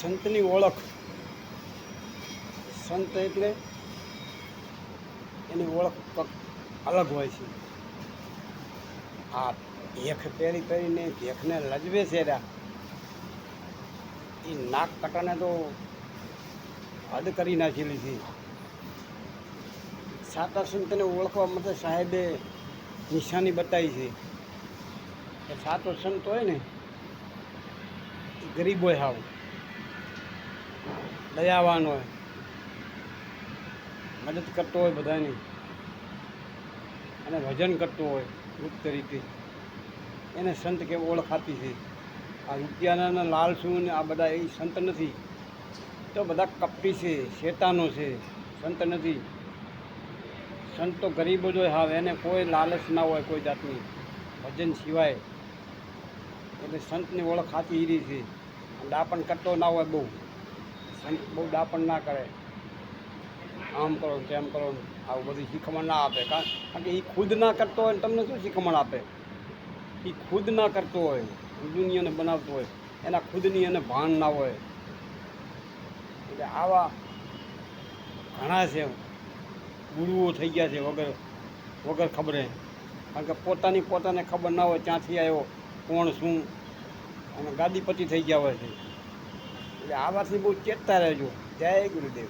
સંતની ઓળખ. સંત એટલે એની ઓળખ કંઈક અલગ હોય છે. આ ભેખ પહેરીને ભેખને લજવે છે એ નાક કટાને તો હદ કરી નાખેલી છે. સાચા સંતને ઓળખવા માટે સાહેબે નિશાની બતાવી છે કે સાચો સંત હોય ને એ ગરીબ હોય, હાવ દયાવાન હોય, મદદ કરતો હોય બધાની, અને ભજન કરતો હોય ગુપ્ત રીતે. એને સંત કે ઓળખાતી છે. આ રૂપિયાના લાલસુ ને આ બધા એ સંત નથી. તો બધા કપટી છે, શેતાનો છે, સંત નથી. સંત તો ગરીબ જ હોય, હાવ એને કોઈ લાલચ ના હોય કોઈ જાતની ભજન સિવાય. એટલે સંતની ઓળખ સાચી એ છે. દાપણ કરતો ના હોય બહુ. સંત બહુ દાપણ ના કરે, આમ કરો તેમ કરો, આવું બધું શીખમણ ના આપે. કારણ કે એ ખુદ ના કરતો હોય ને તમને શું શીખમણ આપે? એ ખુદ ના કરતો હોય, દુનિયાને બનાવતો હોય, એના ખુદની એને ભાન ના હોય. એટલે આવા ઘણા છે, ગુરુઓ થઈ ગયા છે વગર ખબરે. કારણ કે પોતાને ખબર ના હોય ક્યાંથી આવ્યો, કોણ શું, અને ગાદીપતિ થઈ ગયા હોય છે. એટલે આવાથી બહુ ચેતતા રહેજો. જય ગુરુદેવ.